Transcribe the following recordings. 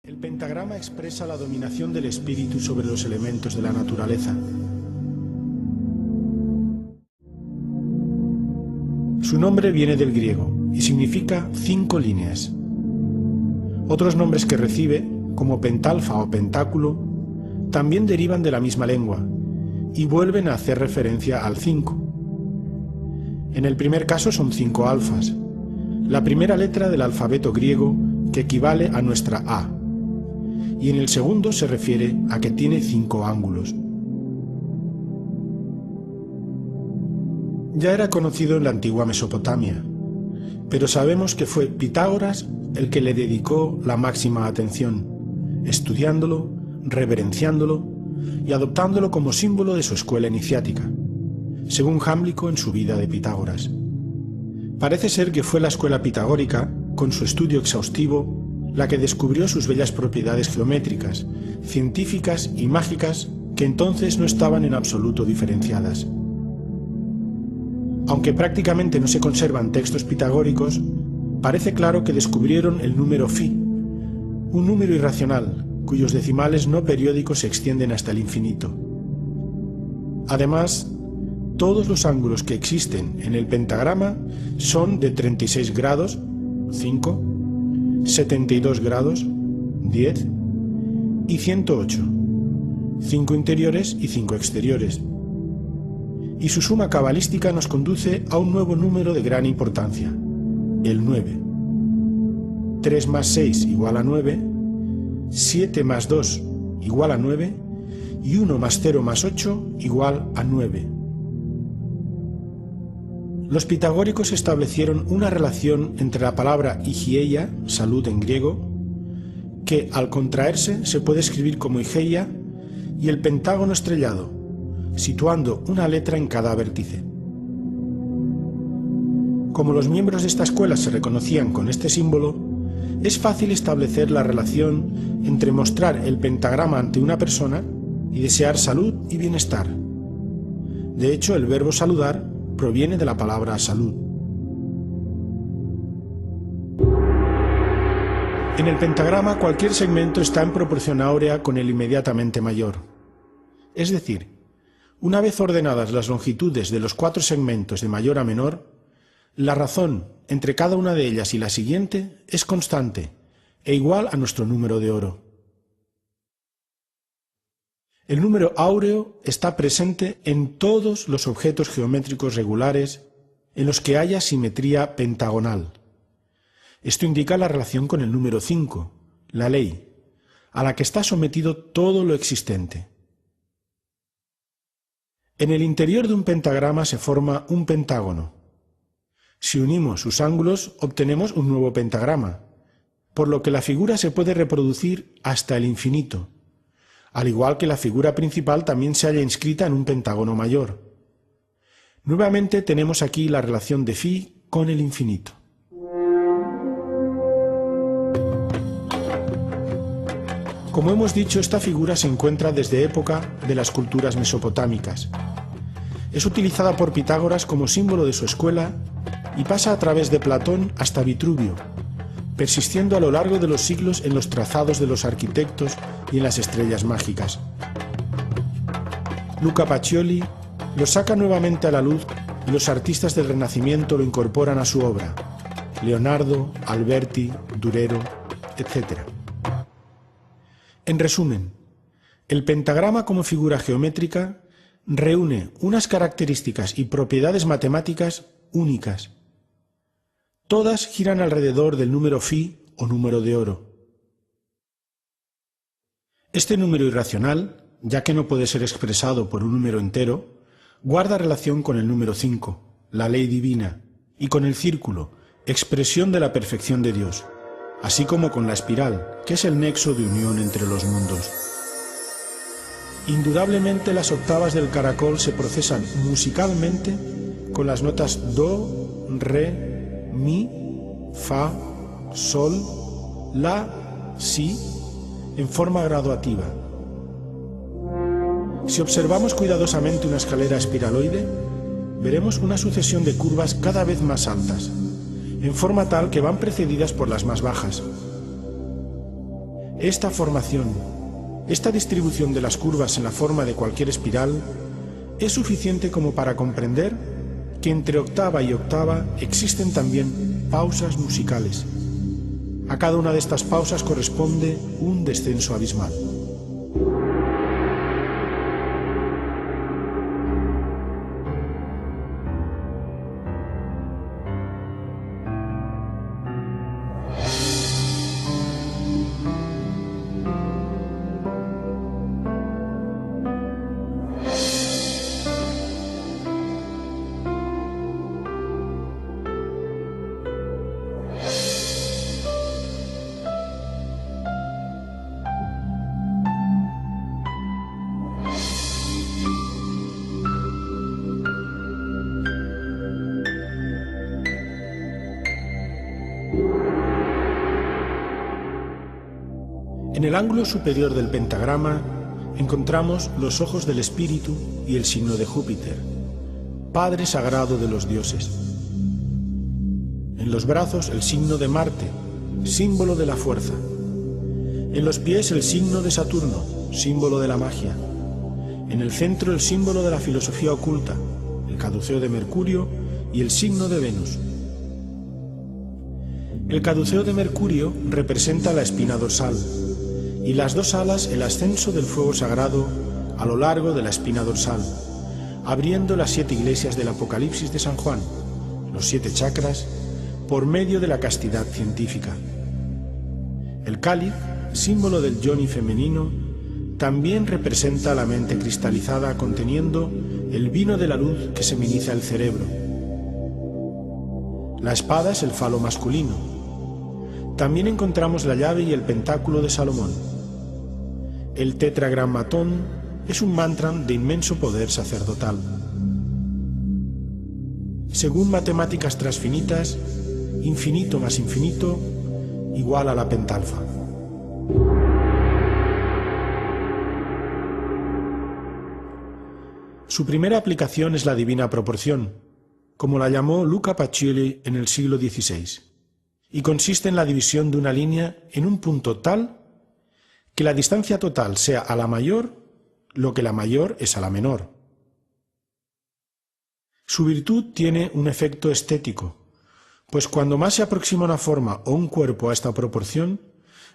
El pentagrama expresa la dominación del espíritu sobre los elementos de la naturaleza. Su nombre viene del griego y significa 5 líneas. Otros nombres que recibe, como pentalfa o pentáculo, también derivan de la misma lengua y vuelven a hacer referencia al 5. En el primer caso son 5 alfas, la primera letra del alfabeto griego que equivale a nuestra A, y en el segundo se refiere a que tiene 5 ángulos. Ya era conocido en la antigua Mesopotamia, pero sabemos que fue Pitágoras el que le dedicó la máxima atención, estudiándolo, reverenciándolo y adoptándolo como símbolo de su escuela iniciática, según Jámblico en su vida de Pitágoras. Parece ser que fue la escuela pitagórica, con su estudio exhaustivo, la que descubrió sus bellas propiedades geométricas, científicas y mágicas que entonces no estaban en absoluto diferenciadas. Aunque prácticamente no se conservan textos pitagóricos, parece claro que descubrieron el número phi, un número irracional cuyos decimales no periódicos se extienden hasta el infinito. Además, todos los ángulos que existen en el pentagrama son de 36 grados, 5, 72 grados, 10 y 108, 5 interiores y 5 exteriores. Y su suma cabalística nos conduce a un nuevo número de gran importancia, el 9. 3 más 6 igual a 9, 7 más 2 igual a 9 y 1 más 0 más 8 igual a 9. Los pitagóricos establecieron una relación entre la palabra hygieia, salud en griego, que al contraerse se puede escribir como Higeia, y el pentágono estrellado, situando una letra en cada vértice. Como los miembros de esta escuela se reconocían con este símbolo, es fácil establecer la relación entre mostrar el pentagrama ante una persona y desear salud y bienestar. De hecho, el verbo saludar proviene de la palabra salud. En el pentagrama cualquier segmento está en proporción áurea con el inmediatamente mayor. Es decir, una vez ordenadas las longitudes de los 4 segmentos de mayor a menor, la razón entre cada una de ellas y la siguiente es constante e igual a nuestro número de oro. El número áureo está presente en todos los objetos geométricos regulares en los que haya simetría pentagonal. Esto indica la relación con el número 5, la ley, a la que está sometido todo lo existente. En el interior de un pentagrama se forma un pentágono. Si unimos sus ángulos, obtenemos un nuevo pentagrama, por lo que la figura se puede reproducir hasta el infinito, al igual que la figura principal también se halla inscrita en un pentágono mayor. Nuevamente tenemos aquí la relación de phi con el infinito. Como hemos dicho, esta figura se encuentra desde época de las culturas mesopotámicas. Es utilizada por Pitágoras como símbolo de su escuela y pasa a través de Platón hasta Vitruvio, persistiendo a lo largo de los siglos en los trazados de los arquitectos y en las estrellas mágicas. Luca Pacioli lo saca nuevamente a la luz y los artistas del Renacimiento lo incorporan a su obra, Leonardo, Alberti, Durero, etc. En resumen, el pentagrama como figura geométrica reúne unas características y propiedades matemáticas únicas. Todas giran alrededor del número phi o número de oro. Este número irracional, ya que no puede ser expresado por un número entero, guarda relación con el número 5, la ley divina, y con el círculo, expresión de la perfección de Dios, así como con la espiral, que es el nexo de unión entre los mundos. Indudablemente las octavas del caracol se procesan musicalmente con las notas do, re, mi, fa, sol, la, si, en forma graduativa. Si observamos cuidadosamente una escalera espiraloide, veremos una sucesión de curvas cada vez más altas, en forma tal que van precedidas por las más bajas. Esta formación, esta distribución de las curvas en la forma de cualquier espiral, es suficiente como para comprender que entre octava y octava existen también pausas musicales. A cada una de estas pausas corresponde un descenso abismal. En el ángulo superior del pentagrama encontramos los ojos del espíritu y el signo de Júpiter, Padre sagrado de los dioses. En los brazos el signo de Marte, símbolo de la fuerza. En los pies el signo de Saturno, símbolo de la magia. En el centro el símbolo de la filosofía oculta, el caduceo de Mercurio y el signo de Venus. El caduceo de Mercurio representa la espina dorsal, y las dos alas el ascenso del fuego sagrado a lo largo de la espina dorsal, abriendo las 7 iglesias del Apocalipsis de San Juan, los 7 chakras, por medio de la castidad científica. El cáliz, símbolo del yoni femenino, también representa la mente cristalizada conteniendo el vino de la luz que seminiza el cerebro. La espada es el falo masculino. También encontramos la llave y el pentáculo de Salomón. El tetragrammatón es un mantra de inmenso poder sacerdotal. Según matemáticas transfinitas, infinito más infinito igual a la pentalfa. Su primera aplicación es la divina proporción, como la llamó Luca Pacioli en el siglo XVI, y consiste en la división de una línea en un punto tal que la distancia total sea a la mayor lo que la mayor es a la menor. Su virtud tiene un efecto estético, pues cuando más se aproxima una forma o un cuerpo a esta proporción,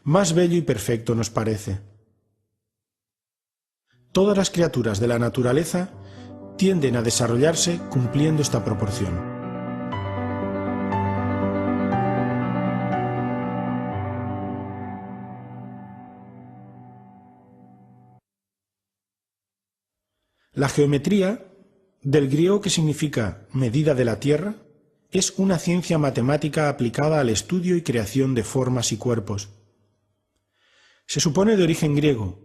más bello y perfecto nos parece. Todas las criaturas de la naturaleza tienden a desarrollarse cumpliendo esta proporción. La geometría, del griego que significa medida de la tierra, es una ciencia matemática aplicada al estudio y creación de formas y cuerpos. Se supone de origen griego,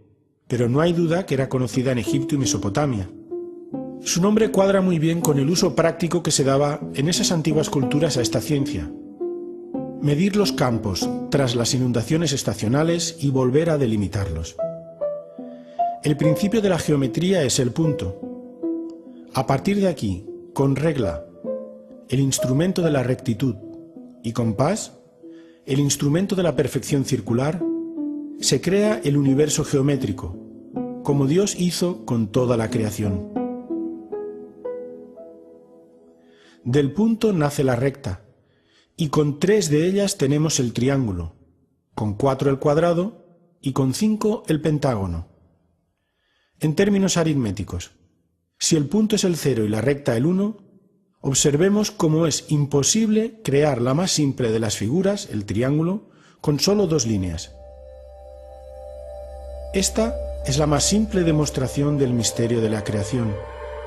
pero no hay duda que era conocida en Egipto y Mesopotamia. Su nombre cuadra muy bien con el uso práctico que se daba en esas antiguas culturas a esta ciencia: medir los campos tras las inundaciones estacionales y volver a delimitarlos. El principio de la geometría es el punto. A partir de aquí, con regla, el instrumento de la rectitud, y compás, el instrumento de la perfección circular, se crea el universo geométrico, como Dios hizo con toda la creación. Del punto nace la recta, y con 3 de ellas tenemos el triángulo, con 4 el cuadrado y con 5 el pentágono. En términos aritméticos, si el punto es el 0 y la recta el 1, observemos cómo es imposible crear la más simple de las figuras, el triángulo, con solo 2 líneas. Esta es la más simple demostración del misterio de la creación,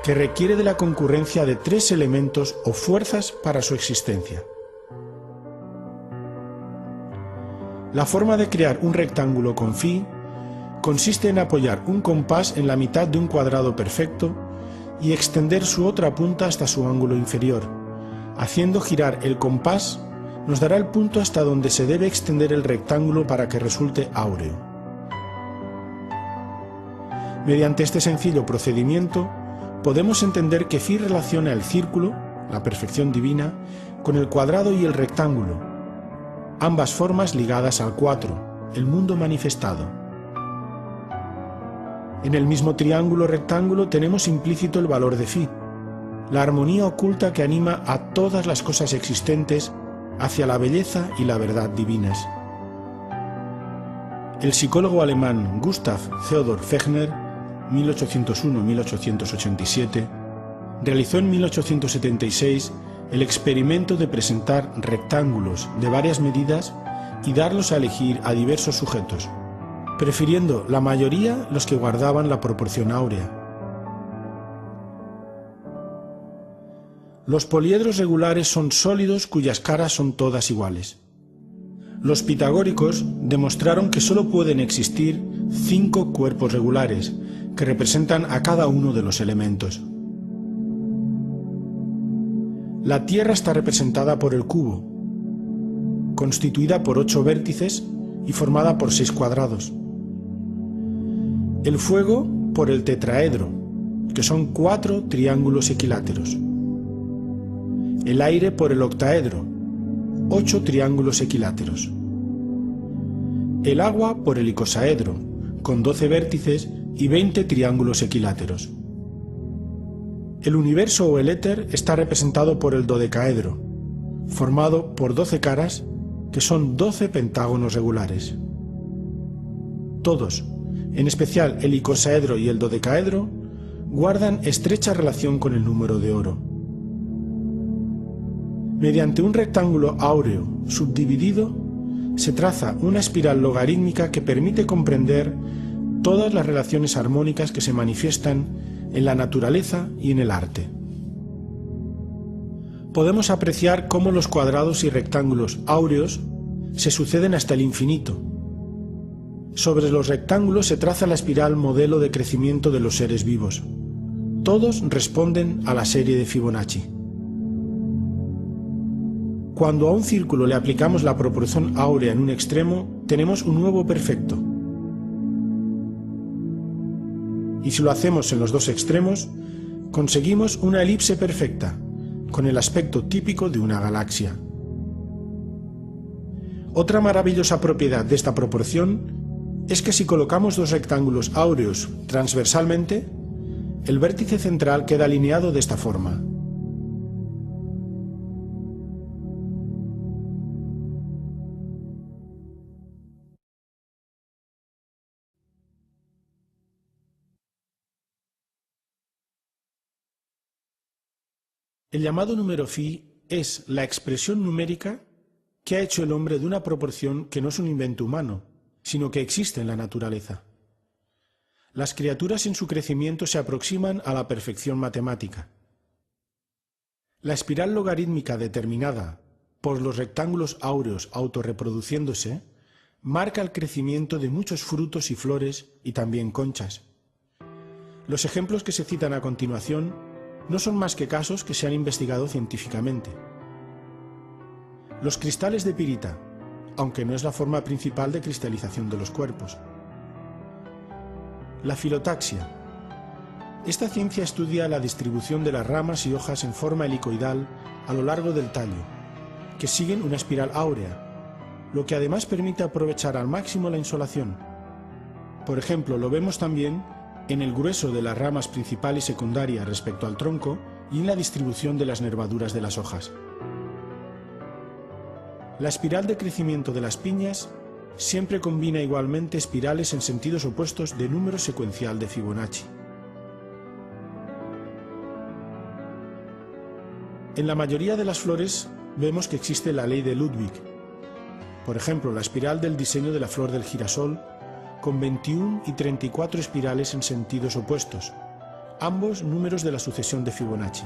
que requiere de la concurrencia de 3 elementos o fuerzas para su existencia. La forma de crear un rectángulo con phi consiste en apoyar un compás en la mitad de un cuadrado perfecto y extender su otra punta hasta su ángulo inferior. Haciendo girar el compás nos dará el punto hasta donde se debe extender el rectángulo para que resulte áureo. Mediante este sencillo procedimiento podemos entender que phi relaciona el círculo, la perfección divina, con el cuadrado y el rectángulo, ambas formas ligadas al 4, el mundo manifestado. En el mismo triángulo rectángulo tenemos implícito el valor de phi, la armonía oculta que anima a todas las cosas existentes hacia la belleza y la verdad divinas. El psicólogo alemán Gustav Theodor Fechner, 1801-1887, realizó en 1876 el experimento de presentar rectángulos de varias medidas y darlos a elegir a diversos sujetos, prefiriendo la mayoría los que guardaban la proporción áurea. Los poliedros regulares son sólidos cuyas caras son todas iguales. Los pitagóricos demostraron que sólo pueden existir 5 cuerpos regulares, que representan a cada uno de los elementos. La Tierra está representada por el cubo, constituida por 8 vértices y formada por 6 cuadrados. El fuego por el tetraedro, que son 4 triángulos equiláteros. El aire por el octaedro, 8 triángulos equiláteros. El agua por el icosaedro, con 12 vértices y 20 triángulos equiláteros. El universo o el éter está representado por el dodecaedro, formado por 12 caras, que son 12 pentágonos regulares. Todos, en especial el icosaedro y el dodecaedro, guardan estrecha relación con el número de oro. Mediante un rectángulo áureo subdividido, se traza una espiral logarítmica que permite comprender todas las relaciones armónicas que se manifiestan en la naturaleza y en el arte. Podemos apreciar cómo los cuadrados y rectángulos áureos se suceden hasta el infinito. Sobre los rectángulos se traza la espiral modelo de crecimiento de los seres vivos. Todos responden a la serie de Fibonacci. Cuando a un círculo le aplicamos la proporción áurea en un extremo, tenemos un nuevo perfecto. Y si lo hacemos en los dos extremos, conseguimos una elipse perfecta, con el aspecto típico de una galaxia. Otra maravillosa propiedad de esta proporción es que si colocamos dos rectángulos áureos transversalmente, el vértice central queda alineado de esta forma. El llamado número phi es la expresión numérica que ha hecho el hombre de una proporción que no es un invento humano, sino que existe en la naturaleza. Las criaturas en su crecimiento se aproximan a la perfección matemática. La espiral logarítmica determinada por los rectángulos áureos autorreproduciéndose marca el crecimiento de muchos frutos y flores y también conchas. Los ejemplos que se citan a continuación no son más que casos que se han investigado científicamente. Los cristales de pirita, aunque no es la forma principal de cristalización de los cuerpos. La filotaxia. Esta ciencia estudia la distribución de las ramas y hojas en forma helicoidal a lo largo del tallo, que siguen una espiral áurea, lo que además permite aprovechar al máximo la insolación. Por ejemplo, lo vemos también en el grueso de las ramas principal y secundaria respecto al tronco y en la distribución de las nervaduras de las hojas. La espiral de crecimiento de las piñas siempre combina igualmente espirales en sentidos opuestos de número secuencial de Fibonacci. En la mayoría de las flores vemos que existe la ley de Ludwig. Por ejemplo, la espiral del diseño de la flor del girasol, con 21 y 34 espirales en sentidos opuestos, ambos números de la sucesión de Fibonacci.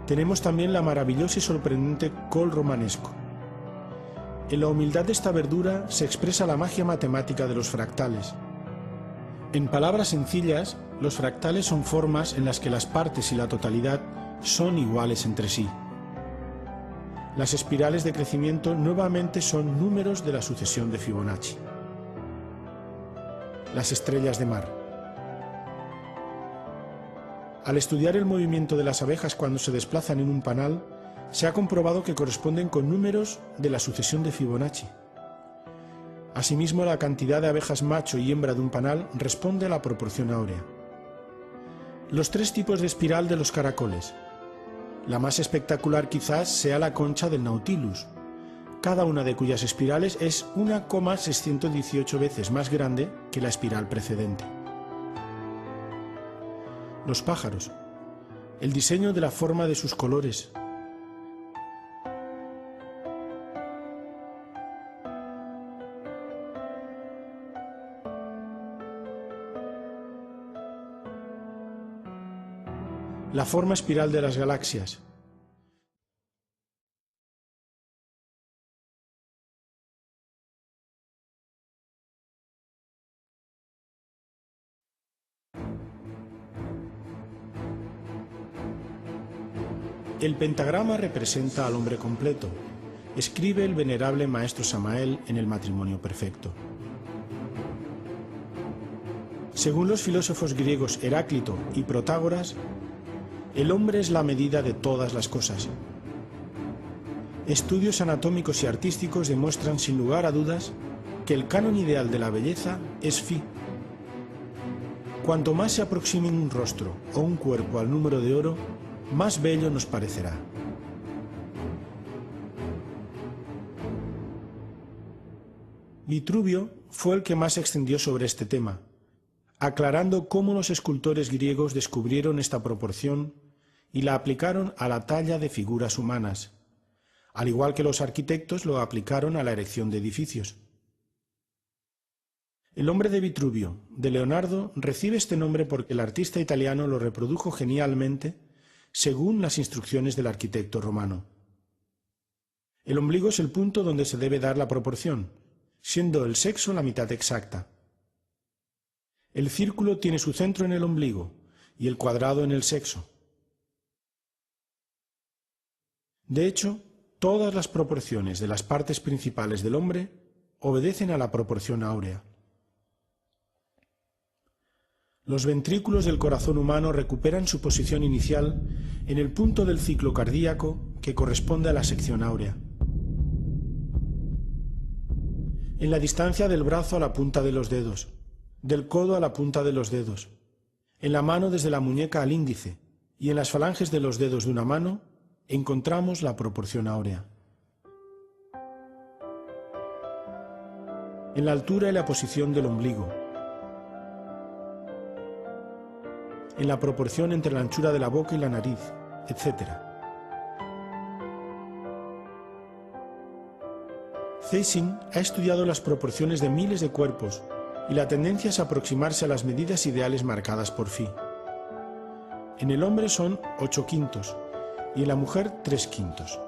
Tenemos también la maravillosa y sorprendente col romanesco. En la humildad de esta verdura se expresa la magia matemática de los fractales. En palabras sencillas, los fractales son formas en las que las partes y la totalidad son iguales entre sí. Las espirales de crecimiento nuevamente son números de la sucesión de Fibonacci. Las estrellas de mar. Al estudiar el movimiento de las abejas cuando se desplazan en un panal, se ha comprobado que corresponden con números de la sucesión de Fibonacci. Asimismo, la cantidad de abejas macho y hembra de un panal responde a la proporción áurea. Los tres tipos de espiral de los caracoles. La más espectacular quizás sea la concha del Nautilus, cada una de cuyas espirales es 1,618 veces más grande que la espiral precedente. Los pájaros. El diseño de la forma de sus colores. La forma espiral de las galaxias. El pentagrama representa al hombre completo, escribe el venerable maestro Samael en el Matrimonio Perfecto. Según los filósofos griegos Heráclito y Protágoras, el hombre es la medida de todas las cosas. Estudios anatómicos y artísticos demuestran sin lugar a dudas que el canon ideal de la belleza es Φ. Cuanto más se aproxime un rostro o un cuerpo al número de oro, más bello nos parecerá. Vitruvio fue el que más se extendió sobre este tema, aclarando cómo los escultores griegos descubrieron esta proporción y la aplicaron a la talla de figuras humanas, al igual que los arquitectos lo aplicaron a la erección de edificios. El hombre de Vitruvio, de Leonardo, recibe este nombre porque el artista italiano lo reprodujo genialmente según las instrucciones del arquitecto romano. El ombligo es el punto donde se debe dar la proporción, siendo el sexo la mitad exacta. El círculo tiene su centro en el ombligo y el cuadrado en el sexo. De hecho, todas las proporciones de las partes principales del hombre obedecen a la proporción áurea. Los ventrículos del corazón humano recuperan su posición inicial en el punto del ciclo cardíaco que corresponde a la sección áurea. En la distancia del brazo a la punta de los dedos, del codo a la punta de los dedos, en la mano desde la muñeca al índice y en las falanges de los dedos de una mano encontramos la proporción áurea. En la altura y la posición del ombligo, en la proporción entre la anchura de la boca y la nariz, etc. Zeising ha estudiado las proporciones de miles de cuerpos y la tendencia es aproximarse a las medidas ideales marcadas por Phi. En el hombre son 8/5 y en la mujer 3/5.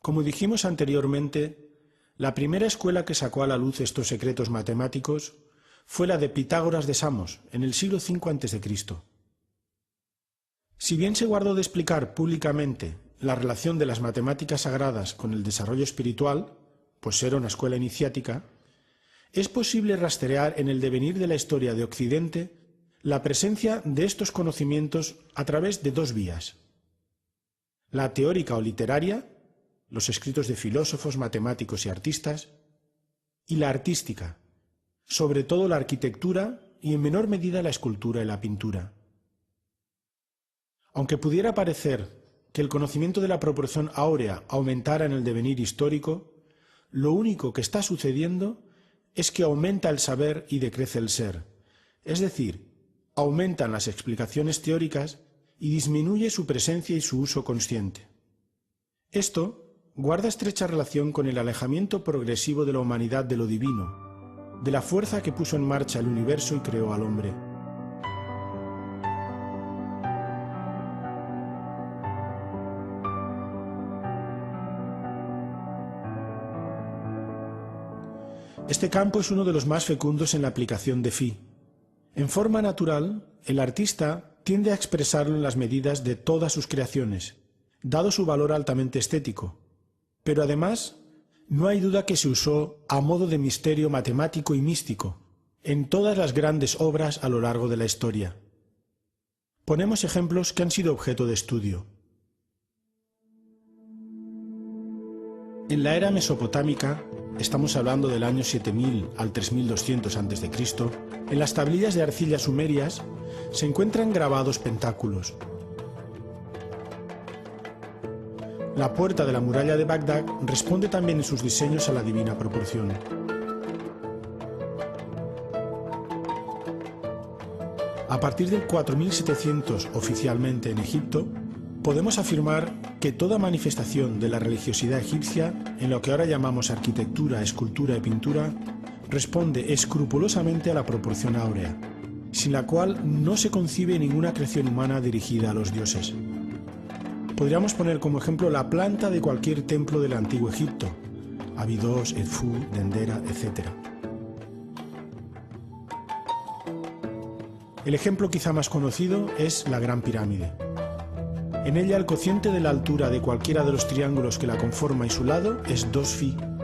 Como dijimos anteriormente, la primera escuela que sacó a la luz estos secretos matemáticos fue la de Pitágoras de Samos, en el siglo V a.C. Si bien se guardó de explicar públicamente la relación de las matemáticas sagradas con el desarrollo espiritual, pues era una escuela iniciática, es posible rastrear en el devenir de la historia de Occidente la presencia de estos conocimientos a través de dos vías: la teórica o literaria, los escritos de filósofos, matemáticos y artistas, y la artística, sobre todo la arquitectura y en menor medida la escultura y la pintura. Aunque pudiera parecer que el conocimiento de la proporción áurea aumentara en el devenir histórico, lo único que está sucediendo es que aumenta el saber y decrece el ser, es decir, aumentan las explicaciones teóricas y disminuye su presencia y su uso consciente. Esto guarda estrecha relación con el alejamiento progresivo de la humanidad de lo divino, de la fuerza que puso en marcha el universo y creó al hombre. Este campo es uno de los más fecundos en la aplicación de Phi. En forma natural, el artista tiende a expresarlo en las medidas de todas sus creaciones, dado su valor altamente estético. Pero además, no hay duda que se usó a modo de misterio matemático y místico en todas las grandes obras a lo largo de la historia. Ponemos ejemplos que han sido objeto de estudio. En la era mesopotámica, estamos hablando del año 7000 al 3200 a.C., en las tablillas de arcilla sumerias se encuentran grabados pentáculos. La puerta de la muralla de Bagdad responde también en sus diseños a la divina proporción. A partir del 4700 oficialmente en Egipto, podemos afirmar que toda manifestación de la religiosidad egipcia, en lo que ahora llamamos arquitectura, escultura y pintura, responde escrupulosamente a la proporción áurea, sin la cual no se concibe ninguna creación humana dirigida a los dioses. Podríamos poner como ejemplo la planta de cualquier templo del antiguo Egipto, Abidos, Edfu, Dendera, etc. El ejemplo quizá más conocido es la Gran Pirámide. En ella el cociente de la altura de cualquiera de los triángulos que la conforma y su lado es 2φ.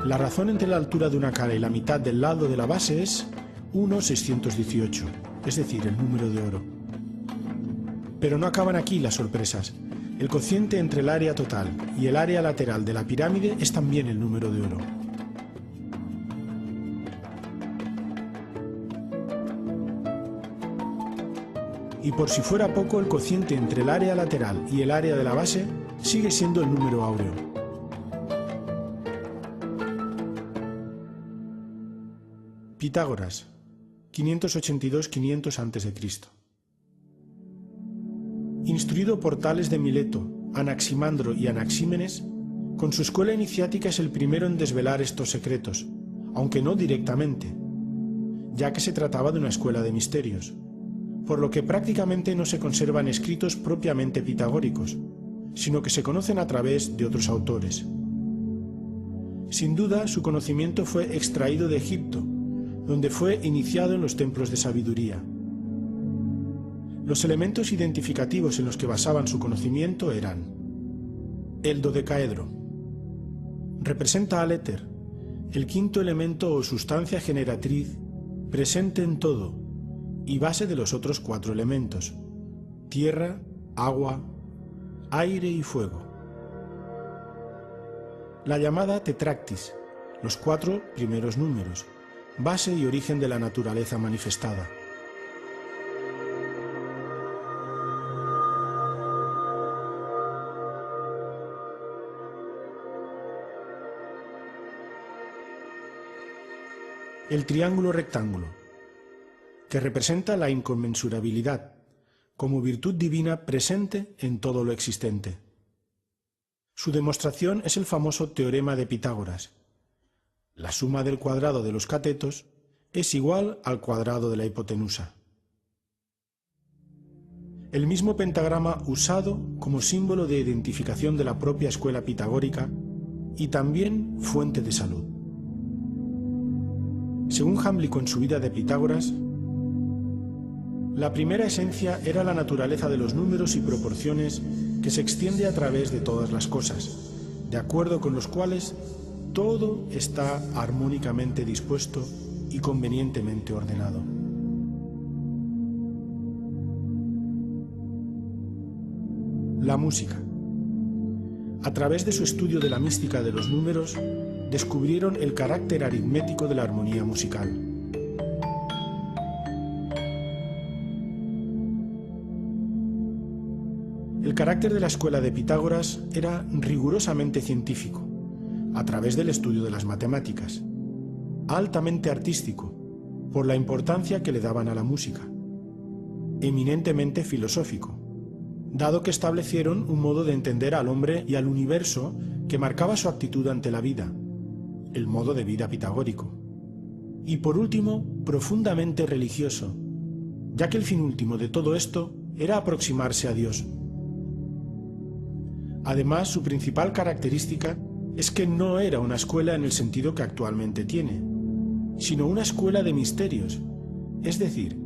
La razón entre la altura de una cara y la mitad del lado de la base es 1/618, es decir, el número de oro. Pero no acaban aquí las sorpresas. El cociente entre el área total y el área lateral de la pirámide es también el número de oro. Y por si fuera poco, el cociente entre el área lateral y el área de la base sigue siendo el número áureo. Pitágoras, 582-500 a.C. Instruido por Tales de Mileto, Anaximandro y Anaxímenes, con su escuela iniciática es el primero en desvelar estos secretos, aunque no directamente, ya que se trataba de una escuela de misterios, por lo que prácticamente no se conservan escritos propiamente pitagóricos, sino que se conocen a través de otros autores. Sin duda, su conocimiento fue extraído de Egipto, donde fue iniciado en los templos de sabiduría. Los elementos identificativos en los que basaban su conocimiento eran: el dodecaedro. Representa al éter, el quinto elemento o sustancia generatriz presente en todo y base de los otros 4 elementos: tierra, agua, aire y fuego. La llamada tetractis, los 4 primeros números, base y origen de la naturaleza manifestada. El triángulo rectángulo, que representa la inconmensurabilidad, como virtud divina presente en todo lo existente. Su demostración es el famoso teorema de Pitágoras. La suma del cuadrado de los catetos es igual al cuadrado de la hipotenusa. El mismo pentagrama usado como símbolo de identificación de la propia escuela pitagórica y también fuente de salud. Según Jámblico en su vida de Pitágoras, la primera esencia era la naturaleza de los números y proporciones que se extiende a través de todas las cosas, de acuerdo con los cuales todo está armónicamente dispuesto y convenientemente ordenado. La música. A través de su estudio de la mística de los números, descubrieron el carácter aritmético de la armonía musical. El carácter de la escuela de Pitágoras era rigurosamente científico, a través del estudio de las matemáticas, altamente artístico, por la importancia que le daban a la música, eminentemente filosófico, dado que establecieron un modo de entender al hombre y al universo que marcaba su actitud ante la vida, el modo de vida pitagórico. Y por último, profundamente religioso, ya que el fin último de todo esto era aproximarse a Dios. Además, su principal característica es que no era una escuela en el sentido que actualmente tiene, sino una escuela de misterios, es decir,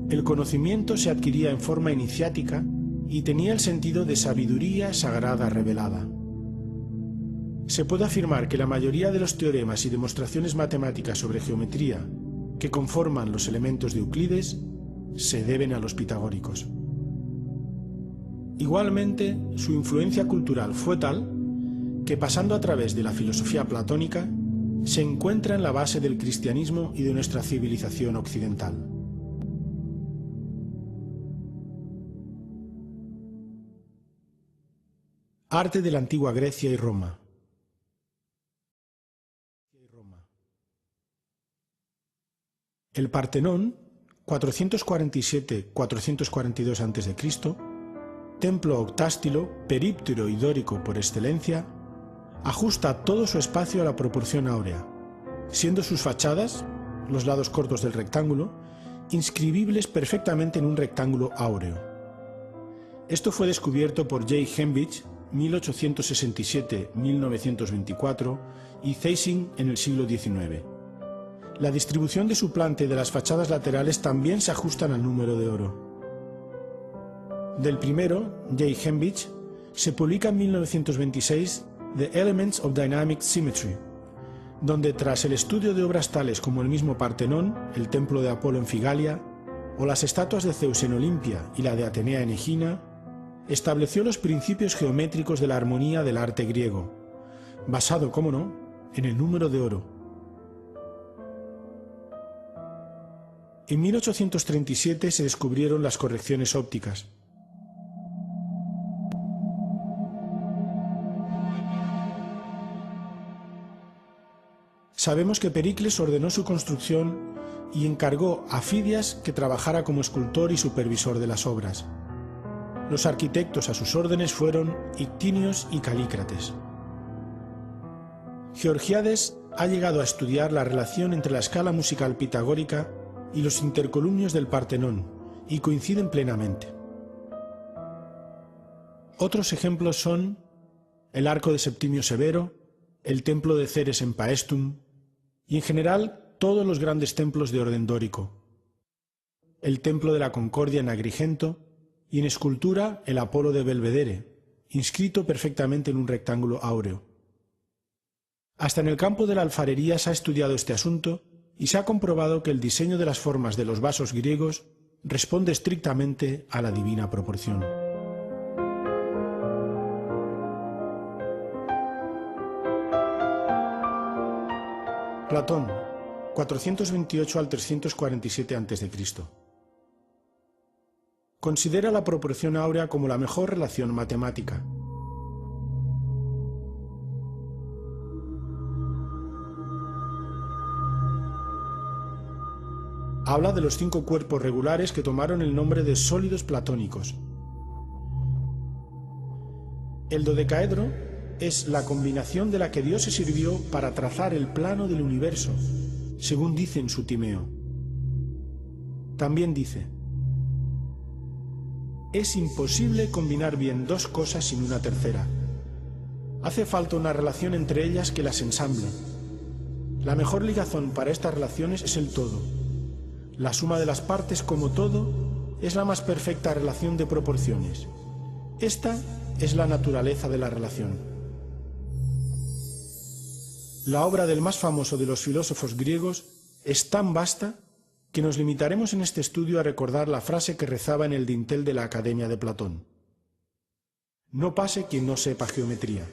el conocimiento se adquiría en forma iniciática y tenía el sentido de sabiduría sagrada revelada. Se puede afirmar que la mayoría de los teoremas y demostraciones matemáticas sobre geometría que conforman los elementos de Euclides se deben a los pitagóricos. Igualmente, su influencia cultural fue tal que, pasando a través de la filosofía platónica, se encuentra en la base del cristianismo y de nuestra civilización occidental. Arte de la antigua Grecia y Roma. El Partenón, 447-442 a.C., templo octástilo, períptero y dórico por excelencia, ajusta todo su espacio a la proporción áurea, siendo sus fachadas, los lados cortos del rectángulo, inscribibles perfectamente en un rectángulo áureo. Esto fue descubierto por J. Hembich, 1867-1924, y Zeising en el siglo XIX. La distribución de su planta y de las fachadas laterales también se ajustan al número de oro. Del primero, J. Hembich, se publica en 1926 The Elements of Dynamic Symmetry, donde tras el estudio de obras tales como el mismo Partenón, el templo de Apolo en Figalia, o las estatuas de Zeus en Olimpia y la de Atenea en Egina, estableció los principios geométricos de la armonía del arte griego, basado, cómo no, en el número de oro. En 1837 se descubrieron las correcciones ópticas. Sabemos que Pericles ordenó su construcción y encargó a Fidias que trabajara como escultor y supervisor de las obras. Los arquitectos a sus órdenes fueron Ictinios y Calícrates. Georgiades ha llegado a estudiar la relación entre la escala musical pitagórica y los intercolumnios del Partenón, y coinciden plenamente. Otros ejemplos son el arco de Septimio Severo, el templo de Ceres en Paestum, y en general todos los grandes templos de orden dórico. El templo de la Concordia en Agrigento, y en escultura el Apolo de Belvedere, inscrito perfectamente en un rectángulo áureo. Hasta en el campo de la alfarería se ha estudiado este asunto y se ha comprobado que el diseño de las formas de los vasos griegos responde estrictamente a la divina proporción. Platón, 428 al 347 a.C. Considera la proporción áurea como la mejor relación matemática. Habla de los 5 cuerpos regulares que tomaron el nombre de sólidos platónicos. El dodecaedro es la combinación de la que Dios se sirvió para trazar el plano del universo, según dice en su Timeo. También dice: es imposible combinar bien dos cosas sin una tercera. Hace falta una relación entre ellas que las ensamble. La mejor ligazón para estas relaciones es el todo. La suma de las partes como todo es la más perfecta relación de proporciones. Esta es la naturaleza de la relación. La obra del más famoso de los filósofos griegos es tan vasta que nos limitaremos en este estudio a recordar la frase que rezaba en el dintel de la Academia de Platón: no pase quien no sepa geometría.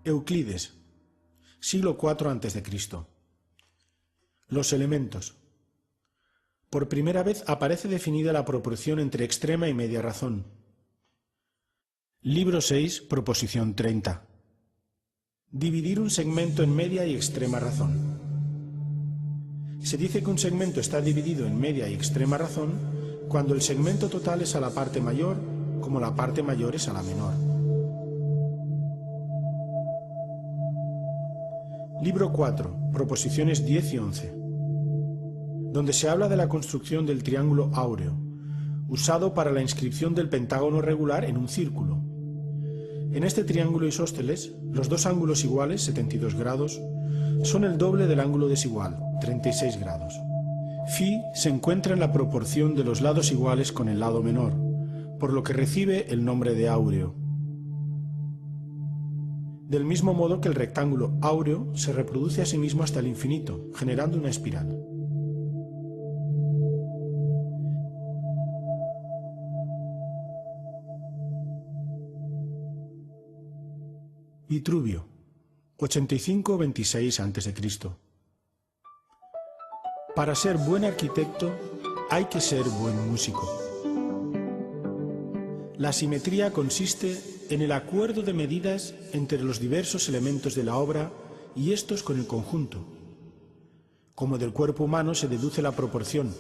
Euclides, siglo IV a.C. Los elementos. Por primera vez aparece definida la proporción entre extrema y media razón. Libro 6, proposición 30. Dividir un segmento en media y extrema razón. Se dice que un segmento está dividido en media y extrema razón cuando el segmento total es a la parte mayor como la parte mayor es a la menor. Libro 4, proposiciones 10 y 11, donde se habla de la construcción del triángulo áureo, usado para la inscripción del pentágono regular en un círculo. En este triángulo isósceles, los dos ángulos iguales, 72 grados, son el doble del ángulo desigual, 36 grados. Φ se encuentra en la proporción de los lados iguales con el lado menor, por lo que recibe el nombre de áureo. Del mismo modo que el rectángulo áureo se reproduce a sí mismo hasta el infinito, generando una espiral. Vitruvio, 85-26 a.C. Para ser buen arquitecto hay que ser buen músico. La simetría consiste en el acuerdo de medidas entre los diversos elementos de la obra y estos con el conjunto. Como del cuerpo humano se deduce la proporción,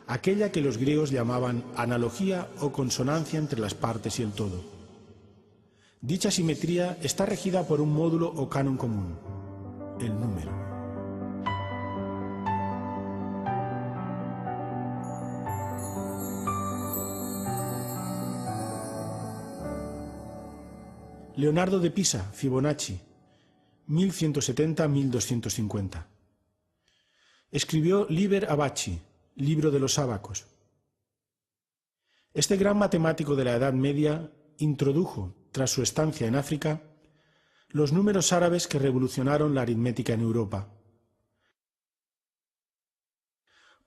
aquella que los griegos llamaban analogía o consonancia entre las partes y el todo. Dicha simetría está regida por un módulo o canon común, el número. Leonardo de Pisa, Fibonacci, 1170-1250. Escribió Liber Abaci, libro de los ábacos. Este gran matemático de la Edad Media introdujo, tras su estancia en África, los números árabes que revolucionaron la aritmética en Europa.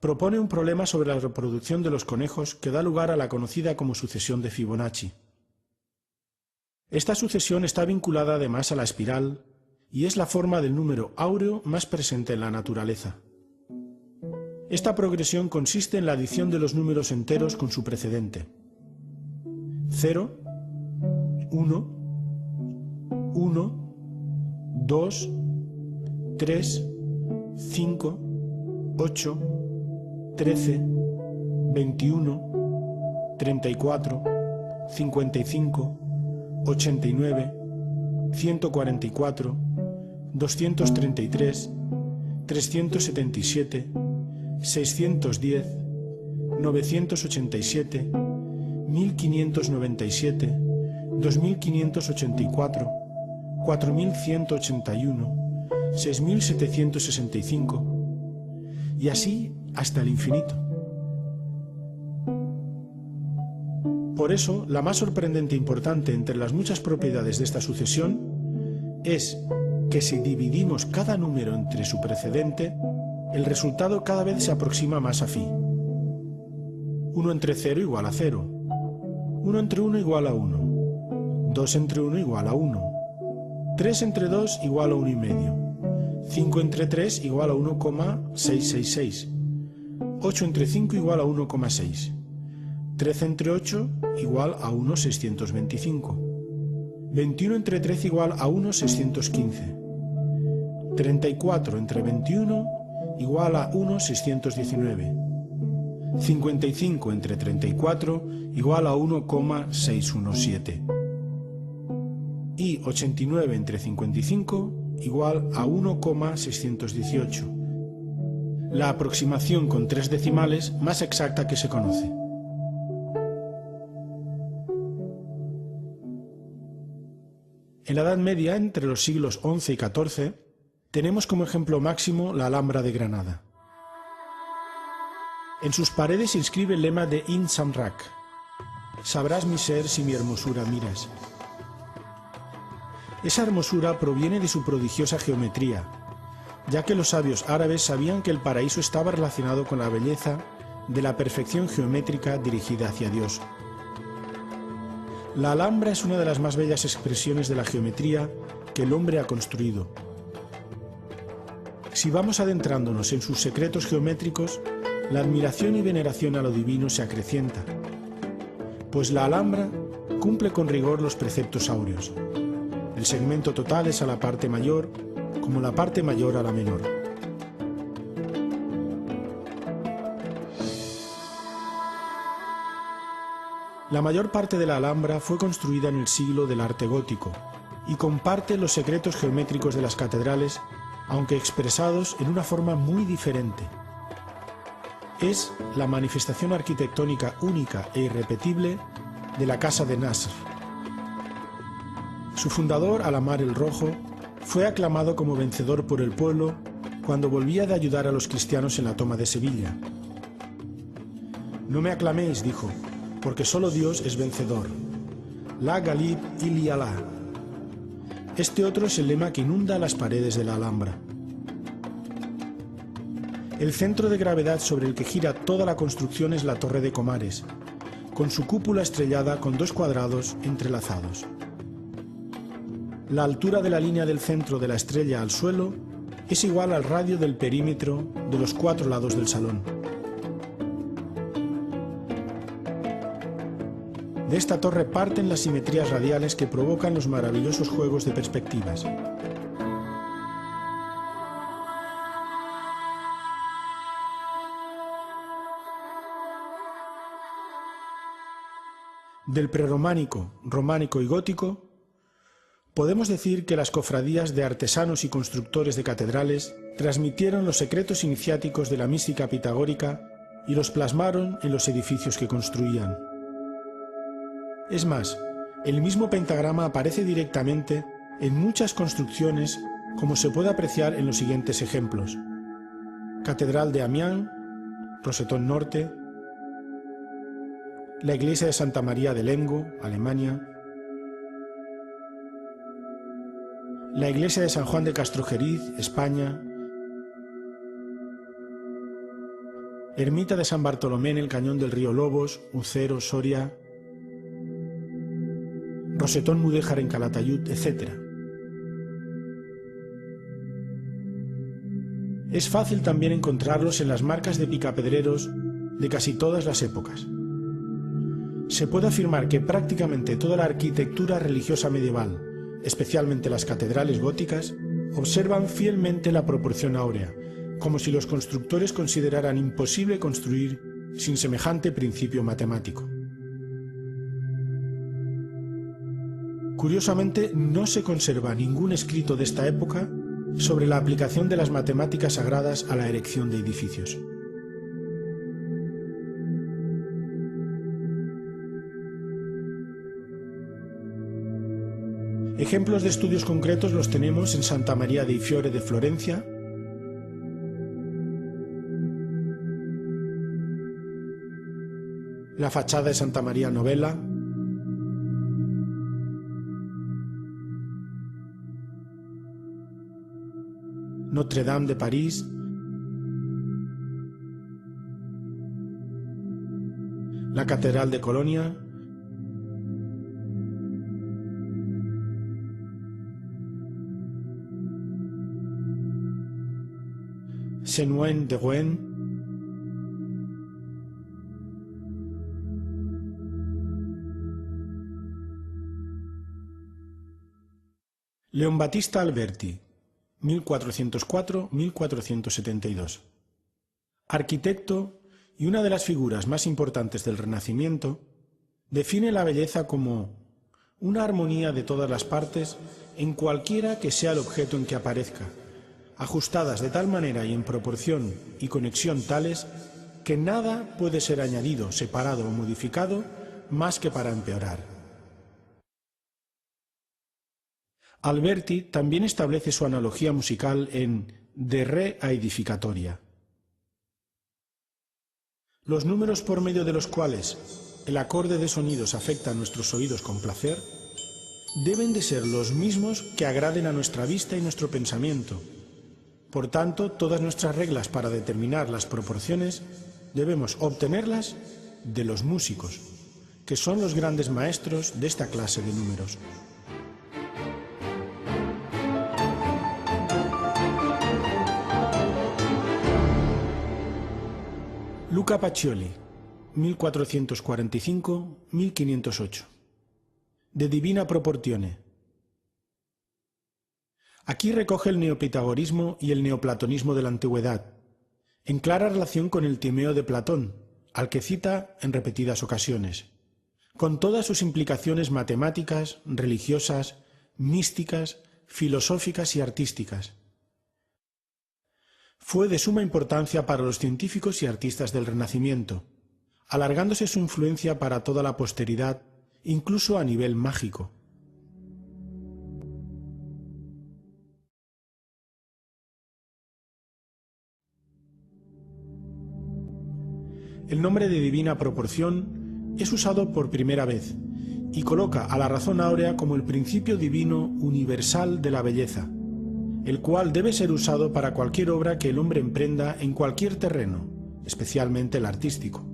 Propone un problema sobre la reproducción de los conejos que da lugar a la conocida como sucesión de Fibonacci. Esta sucesión está vinculada además a la espiral y es la forma del número áureo más presente en la naturaleza. Esta progresión consiste en la adición de los números enteros con su precedente. 0, 1, 1, 2, 3, 5, 8, 13, 21, 34, 55, 89, 144, 233, 377, 610, 987, 1597, 2584, 4181, 6765 y así hasta el infinito. Por eso, la más sorprendente e importante entre las muchas propiedades de esta sucesión es que si dividimos cada número entre su precedente, el resultado cada vez se aproxima más a phi. 1 entre 0 igual a 0, 1 entre 1 igual a 1, 2 entre 1 igual a 1, 3 entre 2 igual a 1,5, 5 entre 3 igual a 1,666, 8 entre 5 igual a 1,6, 13 entre 8 igual a 1,625, 21 entre 13 igual a 1,615, 34 entre 21 igual a 1,619, 55 entre 34 igual a 1,617 y 89 entre 55 igual a 1,618, la aproximación con 3 decimales más exacta que se conoce. En la Edad Media, entre los siglos XI y XIV, tenemos como ejemplo máximo la Alhambra de Granada. En sus paredes se inscribe el lema de Ibn Samrak: sabrás mi ser si mi hermosura miras. Esa hermosura proviene de su prodigiosa geometría, ya que los sabios árabes sabían que el paraíso estaba relacionado con la belleza de la perfección geométrica dirigida hacia Dios. La Alhambra es una de las más bellas expresiones de la geometría que el hombre ha construido. Si vamos adentrándonos en sus secretos geométricos, la admiración y veneración a lo divino se pues la Alhambra cumple con rigor los preceptos áureos. El El segmento total es a la parte mayor, como la parte mayor a la menor. La mayor parte de la Alhambra fue construida en el siglo del arte gótico y comparte los secretos geométricos de las catedrales, aunque expresados en una forma muy diferente. Es la manifestación arquitectónica única e irrepetible de la Casa de Nasr. Su fundador, Al-Ahmar el Rojo, fue aclamado como vencedor por el pueblo cuando volvía de ayudar a los cristianos en la toma de Sevilla. «No me aclaméis», dijo, «porque solo Dios es vencedor. La Galib ili Allah». Este otro es el lema que inunda las paredes de la Alhambra. El centro de gravedad sobre el que gira toda la construcción es la Torre de Comares, con su cúpula estrellada con dos cuadrados entrelazados. La altura de la línea del centro de la estrella al suelo es igual al radio del perímetro de los 4 lados del salón. De esta torre parten las simetrías radiales que provocan los maravillosos juegos de perspectivas. Del prerrománico, románico y gótico, podemos decir que las cofradías de artesanos y constructores de catedrales transmitieron los secretos iniciáticos de la mística pitagórica y los plasmaron en los edificios que construían. Es más, el mismo pentagrama aparece directamente en muchas construcciones, como se puede apreciar en los siguientes ejemplos: Catedral de Amiens, Rosetón Norte, la iglesia de Santa María de Lemgo, Alemania, la iglesia de San Juan de Castrojeriz, España, ermita de San Bartolomé en el cañón del río Lobos, Ucero, Soria, Rosetón Mudéjar en Calatayud, etc. Es fácil también encontrarlos en las marcas de picapedreros de casi todas las épocas. Se puede afirmar que prácticamente toda la arquitectura religiosa medieval, especialmente las catedrales góticas, observan fielmente la proporción áurea, como si los constructores consideraran imposible construir sin semejante principio matemático. Curiosamente, no se conserva ningún escrito de esta época sobre la aplicación de las matemáticas sagradas a la erección de edificios. Ejemplos de estudios concretos los tenemos en Santa María dei Fiori de Florencia, la fachada de Santa María Novella, Notre Dame de París, la Catedral de Colonia, Saint-Ouen de Rouen, Leon Battista Alberti, 1404-1472. Arquitecto y una de las figuras más importantes del Renacimiento, define la belleza como una armonía de todas las partes en cualquiera que sea el objeto en que aparezca, ajustadas de tal manera y en proporción y conexión tales que nada puede ser añadido, separado o modificado más que para empeorar. Alberti también establece su analogía musical en De Re a Edificatoria. Los números por medio de los cuales el acorde de sonidos afecta a nuestros oídos con placer deben de ser los mismos que agraden a nuestra vista y nuestro pensamiento. Por tanto, todas nuestras reglas para determinar las proporciones debemos obtenerlas de los músicos, que son los grandes maestros de esta clase de números. Luca Pacioli, 1445-1508. De Divina Proportione. Aquí recoge el neopitagorismo y el neoplatonismo de la antigüedad, en clara relación con el Timeo de Platón, al que cita en repetidas ocasiones, con todas sus implicaciones matemáticas, religiosas, místicas, filosóficas y artísticas. Fue de suma importancia para los científicos y artistas del Renacimiento, alargándose su influencia para toda la posteridad, incluso a nivel mágico. El nombre de divina proporción es usado por primera vez y coloca a la razón áurea como el principio divino universal de la belleza, el cual debe ser usado para cualquier obra que el hombre emprenda en cualquier terreno, especialmente el artístico.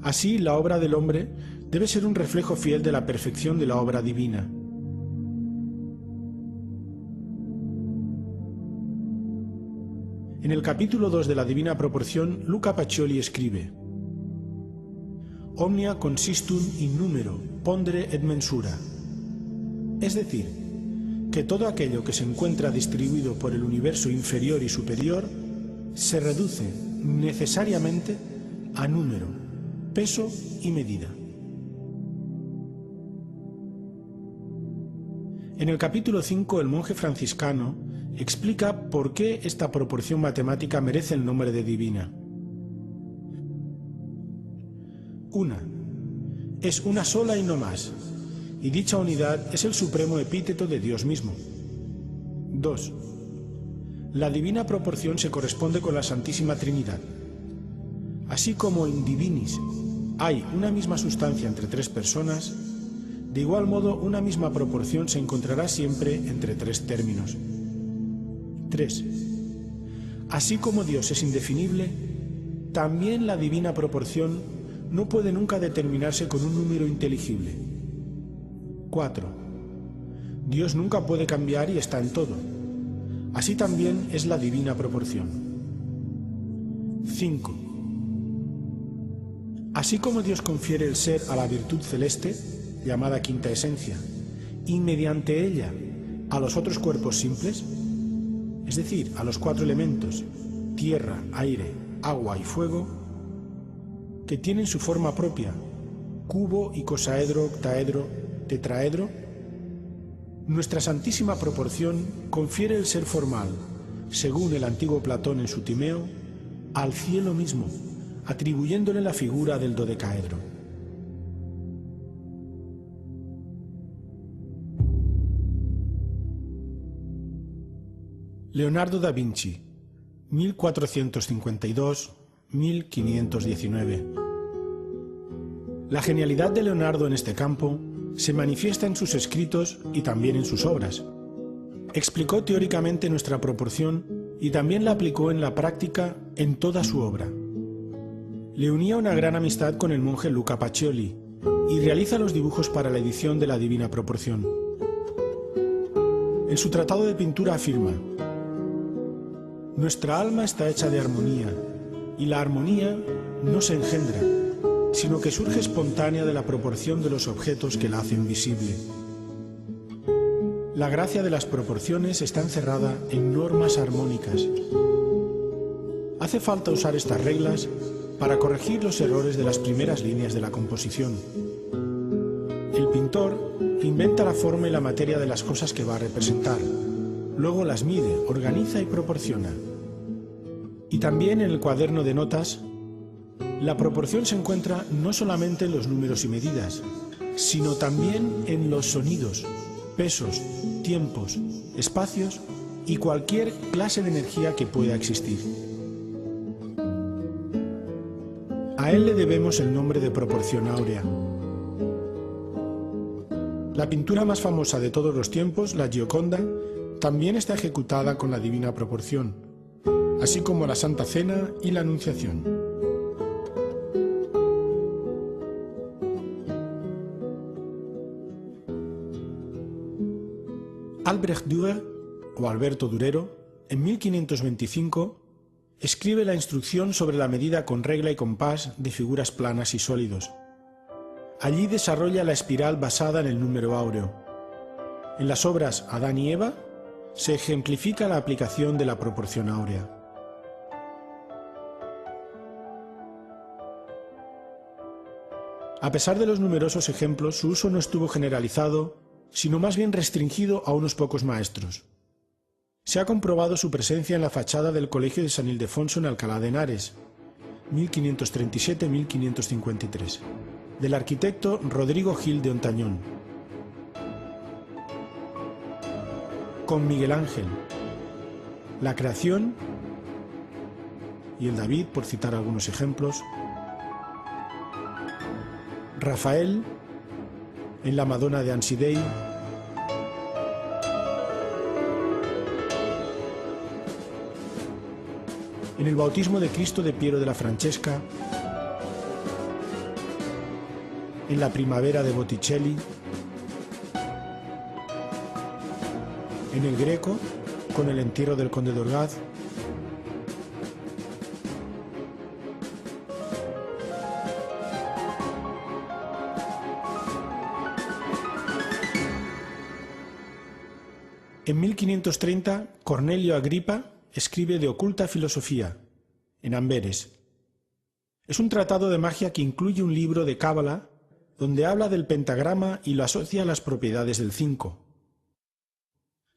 Así, la obra del hombre debe ser un reflejo fiel de la perfección de la obra divina. En el capítulo 2 de la Divina Proporción, Luca Pacioli escribe: Omnia consistum in numero, pondere et mensura. Es decir, que todo aquello que se encuentra distribuido por el universo inferior y superior se reduce necesariamente a número, peso y medida. En el capítulo 5, el monje franciscano explica por qué esta proporción matemática merece el nombre de divina. 1. Es una sola y no más, y dicha unidad es el supremo epíteto de Dios mismo. 2. La divina proporción se corresponde con la Santísima Trinidad. Así como en divinis hay una misma sustancia entre tres personas, de igual modo una misma proporción se encontrará siempre entre tres términos. 3. Así como Dios es indefinible, también la divina proporción no puede nunca determinarse con un número inteligible. 4. Dios nunca puede cambiar y está en todo. Así también es la divina proporción. 5. Así como Dios confiere el ser a la virtud celeste, llamada quinta esencia, y mediante ella a los otros cuerpos simples, es decir, a los cuatro elementos, tierra, aire, agua y fuego, que tienen su forma propia, cubo, icosaedro, octaedro, tetraedro, nuestra santísima proporción confiere el ser formal, según el antiguo Platón en su Timeo, al cielo mismo, atribuyéndole la figura del dodecaedro. Leonardo da Vinci, 1452-1519. La genialidad de Leonardo en este campo se manifiesta en sus escritos y también en sus obras. Explicó teóricamente nuestra proporción y también la aplicó en la práctica en toda su obra. Le unía una gran amistad con el monje Luca Pacioli y realiza los dibujos para la edición de la Divina Proporción. En su tratado de pintura afirma: nuestra alma está hecha de armonía, y la armonía no se engendra, sino que surge espontánea de la proporción de los objetos que la hacen visible. La gracia de las proporciones está encerrada en normas armónicas. Hace falta usar estas reglas para corregir los errores de las primeras líneas de la composición. El pintor inventa la forma y la materia de las cosas que va a representar. Luego las mide, organiza y proporciona. Y también en el cuaderno de notas, la proporción se encuentra no solamente en los números y medidas, sino también en los sonidos, pesos, tiempos, espacios y cualquier clase de energía que pueda existir. A él le debemos el nombre de proporción áurea. La pintura más famosa de todos los tiempos, la Gioconda, también está ejecutada con la divina proporción, así como la Santa Cena y la Anunciación. Albrecht Dürer, o Alberto Durero, en 1525, escribe la instrucción sobre la medida con regla y compás de figuras planas y sólidos. Allí desarrolla la espiral basada en el número áureo. En las obras Adán y Eva se ejemplifica la aplicación de la proporción áurea. A pesar de los numerosos ejemplos, su uso no estuvo generalizado, sino más bien restringido a unos pocos maestros. Se ha comprobado su presencia en la fachada del Colegio de San Ildefonso en Alcalá de Henares, 1537-1553, del arquitecto Rodrigo Gil de Ontañón. Con Miguel Ángel, la Creación y el David, por citar algunos ejemplos. Rafael, en la Madonna de Ansi Dei. En el Bautismo de Cristo de Piero de la Francesca. En la Primavera de Botticelli. En el Greco, con el entierro del conde de Orgaz. En 1530, Cornelio Agripa escribe De Oculta Filosofía, en Amberes. Es un tratado de magia que incluye un libro de cábala donde habla del pentagrama y lo asocia a las propiedades del 5.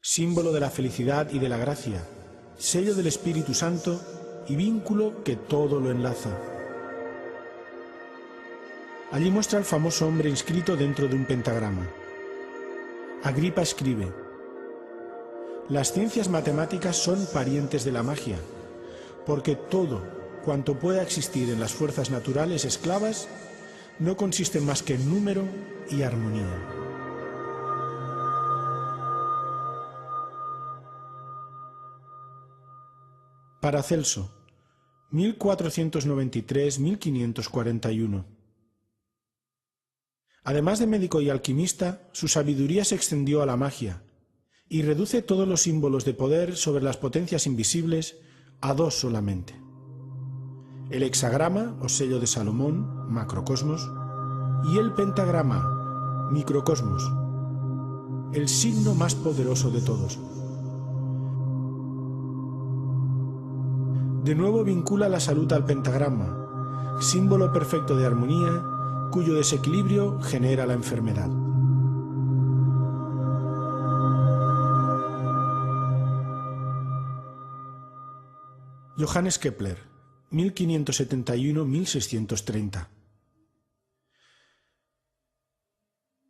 Símbolo de la felicidad y de la gracia, sello del Espíritu Santo y vínculo que todo lo enlaza. Allí muestra al famoso hombre inscrito dentro de un pentagrama. Agripa escribe: las ciencias matemáticas son parientes de la magia, porque todo cuanto pueda existir en las fuerzas naturales esclavas no consiste más que en número y armonía. Paracelso, 1493-1541. Además de médico y alquimista, su sabiduría se extendió a la magia y reduce todos los símbolos de poder sobre las potencias invisibles a dos solamente: el hexagrama o sello de Salomón, macrocosmos, y el pentagrama, microcosmos, el signo más poderoso de todos. De nuevo vincula la salud al pentagrama, símbolo perfecto de armonía, cuyo desequilibrio genera la enfermedad. Johannes Kepler, 1571-1630.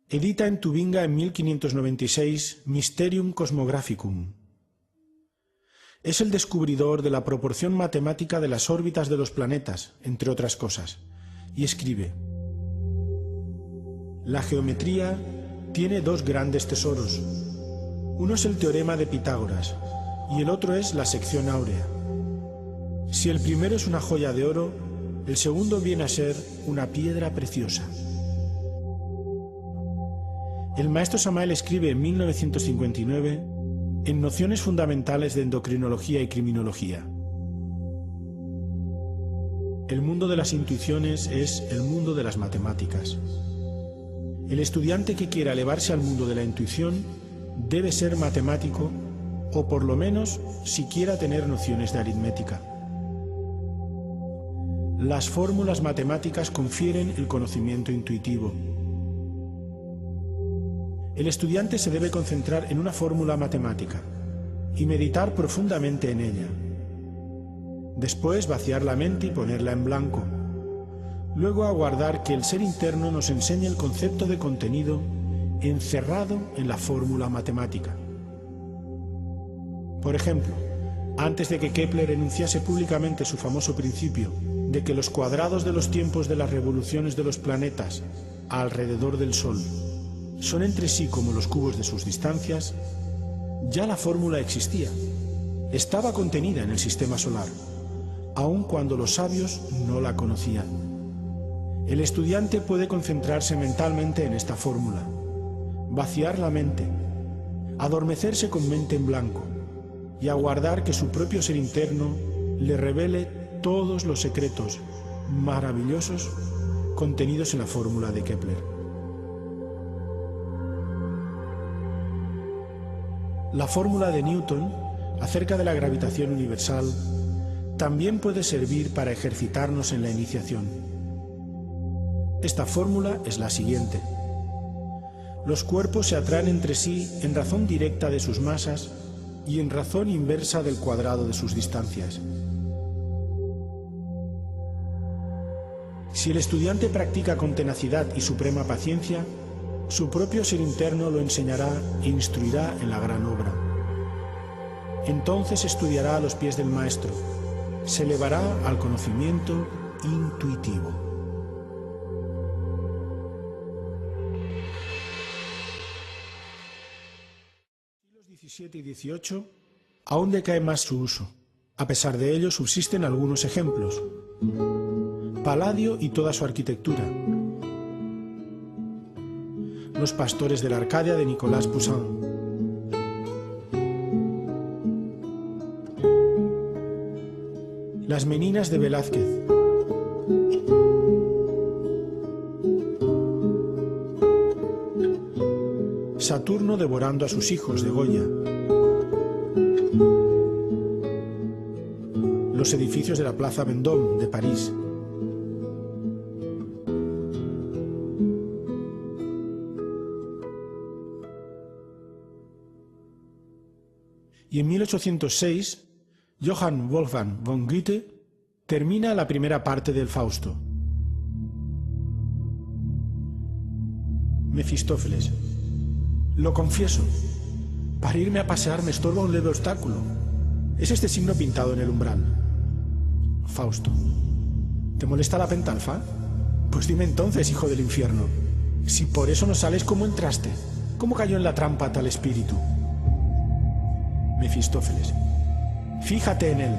Edita en Tubinga en 1596 Mysterium Cosmographicum. Es el descubridor de la proporción matemática de las órbitas de los planetas, entre otras cosas, y escribe: la geometría tiene dos grandes tesoros. Uno es el teorema de Pitágoras y el otro es la sección áurea. Si el primero es una joya de oro, el segundo viene a ser una piedra preciosa. El maestro Samael escribe en 1959 en Nociones fundamentales de endocrinología y criminología: el mundo de las intuiciones es el mundo de las matemáticas. El estudiante que quiera elevarse al mundo de la intuición debe ser matemático, o por lo menos siquiera tener nociones de aritmética. Las fórmulas matemáticas confieren el conocimiento intuitivo. El estudiante se debe concentrar en una fórmula matemática y meditar profundamente en ella. Después vaciar la mente y ponerla en blanco. Luego aguardar que el ser interno nos enseñe el concepto de contenido encerrado en la fórmula matemática. Por ejemplo, antes de que Kepler enunciase públicamente su famoso principio de que los cuadrados de los tiempos de las revoluciones de los planetas alrededor del Sol son entre sí como los cubos de sus distancias, ya la fórmula existía, estaba contenida en el sistema solar, aun cuando los sabios no la conocían. El estudiante puede concentrarse mentalmente en esta fórmula, vaciar la mente, adormecerse con mente en blanco y aguardar que su propio ser interno le revele todos los secretos maravillosos contenidos en la fórmula de Kepler. La fórmula de Newton acerca de la gravitación universal también puede servir para ejercitarnos en la iniciación. Esta fórmula es la siguiente. Los cuerpos se atraen entre sí en razón directa de sus masas y en razón inversa del cuadrado de sus distancias. Si el estudiante practica con tenacidad y suprema paciencia, su propio ser interno lo enseñará e instruirá en la gran obra. Entonces estudiará a los pies del maestro, se elevará al conocimiento intuitivo. Siglos XVII y XVIII aún decae más su uso. A pesar de ello subsisten algunos ejemplos. Palladio y toda su arquitectura. Los pastores de la Arcadia de Nicolas Poussin. Las Meninas de Velázquez. Saturno devorando a sus hijos de Goya. Los edificios de la Plaza Vendôme de París. Y en 1806, Johann Wolfgang von Goethe termina la primera parte del Fausto. Mefistófeles. Lo confieso, para irme a pasear me estorba un leve obstáculo. Es este signo pintado en el umbral. Fausto. ¿Te molesta la pentalfa? Pues dime entonces, hijo del infierno, si por eso no sales, ¿cómo entraste? ¿Cómo cayó en la trampa tal espíritu? Mefistófeles. Fíjate en él.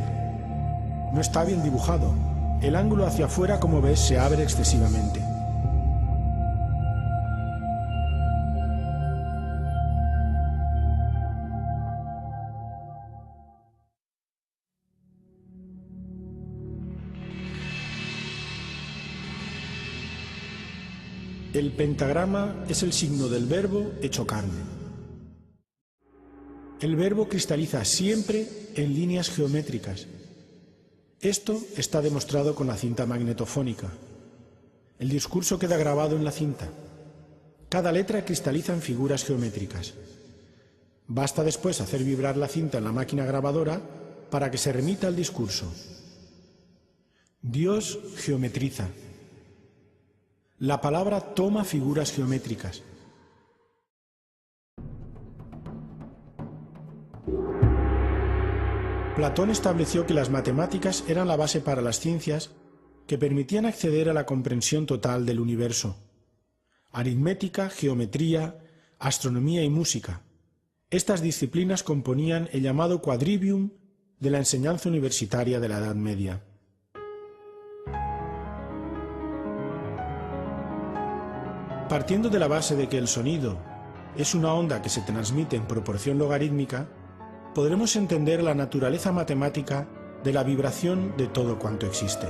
No está bien dibujado. El ángulo hacia afuera, como ves, se abre excesivamente. El pentagrama es el signo del verbo hecho carne. El verbo cristaliza siempre en líneas geométricas. Esto está demostrado con la cinta magnetofónica. El discurso queda grabado en la cinta. Cada letra cristaliza en figuras geométricas. Basta después hacer vibrar la cinta en la máquina grabadora para que se remita el discurso. Dios geometriza. La palabra toma figuras geométricas. Platón estableció que las matemáticas eran la base para las ciencias que permitían acceder a la comprensión total del universo. Aritmética, geometría, astronomía y música. Estas disciplinas componían el llamado quadrivium de la enseñanza universitaria de la Edad Media. Partiendo de la base de que el sonido es una onda que se transmite en proporción logarítmica, podremos entender la naturaleza matemática de la vibración de todo cuanto existe.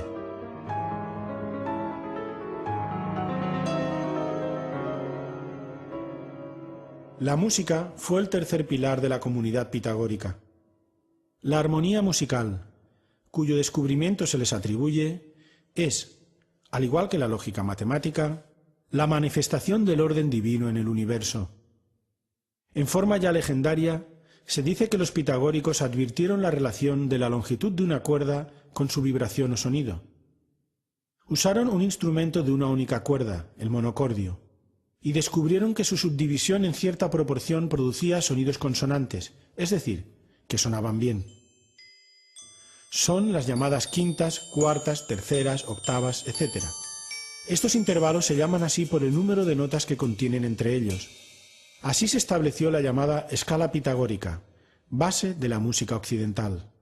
La música fue el tercer pilar de la comunidad pitagórica. La armonía musical, cuyo descubrimiento se les atribuye, es, al igual que la lógica matemática, la manifestación del orden divino en el universo. En forma ya legendaria, se dice que los pitagóricos advirtieron la relación de la longitud de una cuerda con su vibración o sonido. Usaron un instrumento de una única cuerda, el monocordio, y descubrieron que su subdivisión en cierta proporción producía sonidos consonantes, es decir, que sonaban bien. Son las llamadas quintas, cuartas, terceras, octavas, etc. Estos intervalos se llaman así por el número de notas que contienen entre ellos. Así se estableció la llamada escala pitagórica, base de la música occidental.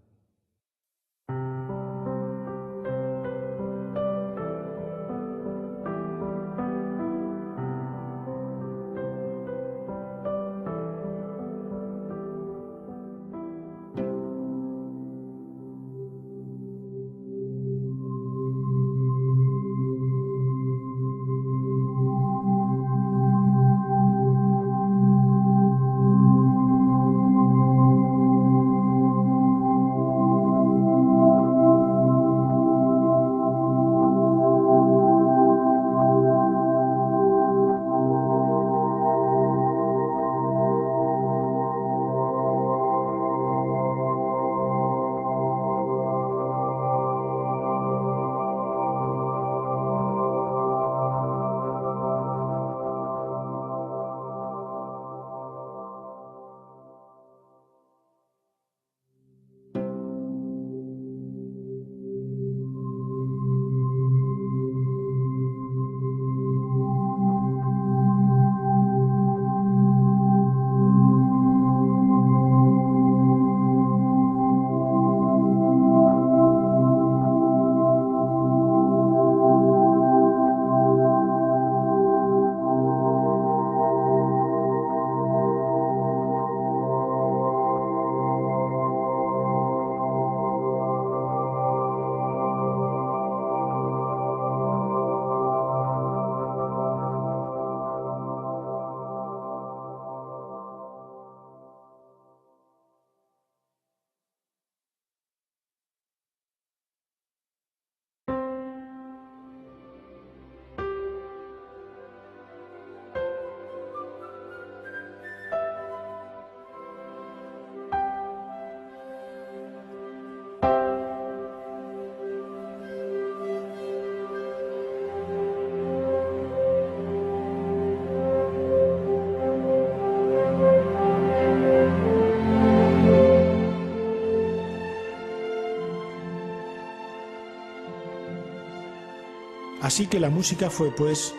Así que la música fue, pues,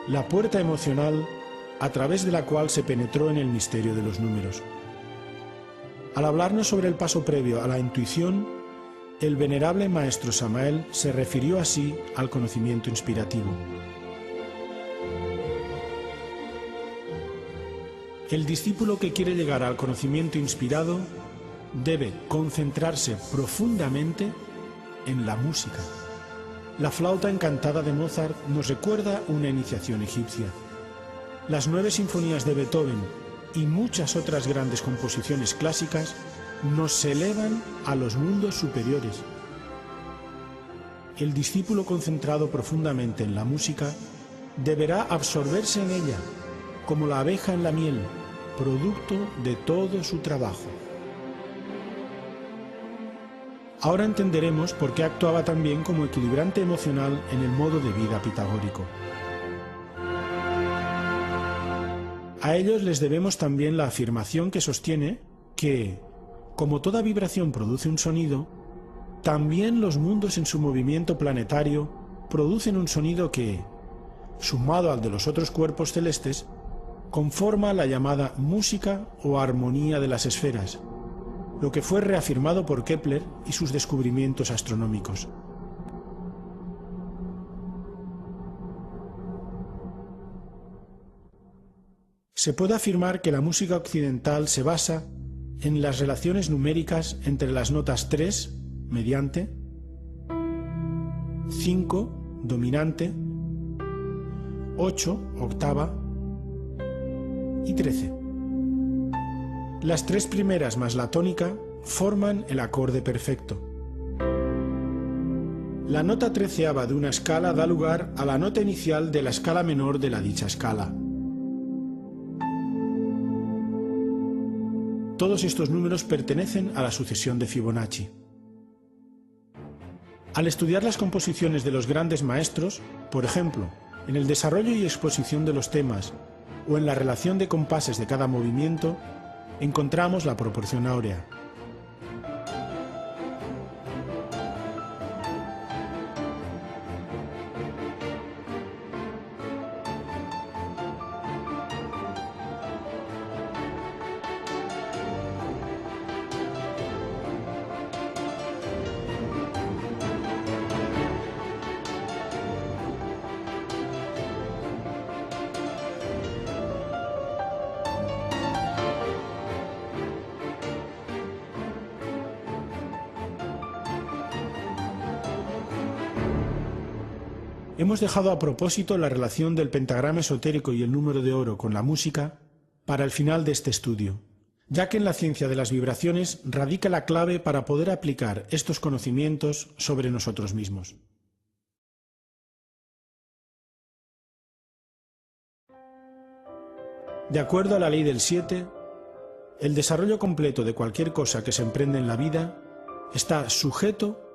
la puerta emocional a través de la cual se penetró en el misterio de los números. Al hablarnos sobre el paso previo a la intuición, el venerable maestro Samael se refirió así al conocimiento inspirativo. El discípulo que quiere llegar al conocimiento inspirado debe concentrarse profundamente en la música. La flauta encantada de Mozart nos recuerda una iniciación egipcia. Las 9 sinfonías de Beethoven y muchas otras grandes composiciones clásicas nos elevan a los mundos superiores. El discípulo concentrado profundamente en la música deberá absorberse en ella, como la abeja en la miel, producto de todo su trabajo. Ahora entenderemos por qué actuaba también como equilibrante emocional en el modo de vida pitagórico. A ellos les debemos también la afirmación que sostiene que, como toda vibración produce un sonido, también los mundos en su movimiento planetario producen un sonido que, sumado al de los otros cuerpos celestes, conforma la llamada música o armonía de las esferas, lo que fue reafirmado por Kepler y sus descubrimientos astronómicos. Se puede afirmar que la música occidental se basa en las relaciones numéricas entre las notas 3, mediante, 5, dominante, 8, octava y 13. Las 3 primeras más la tónica forman el acorde perfecto. La nota 13ª de una escala da lugar a la nota inicial de la escala menor de la dicha escala. Todos estos números pertenecen a la sucesión de Fibonacci. Al estudiar las composiciones de los grandes maestros, por ejemplo, en el desarrollo y exposición de los temas o en la relación de compases de cada movimiento, encontramos la proporción áurea. Hemos dejado a propósito la relación del pentagrama esotérico y el número de oro con la música para el final de este estudio, ya que en la ciencia de las vibraciones radica la clave para poder aplicar estos conocimientos sobre nosotros mismos. De acuerdo a la ley del 7, el desarrollo completo de cualquier cosa que se emprende en la vida está sujeto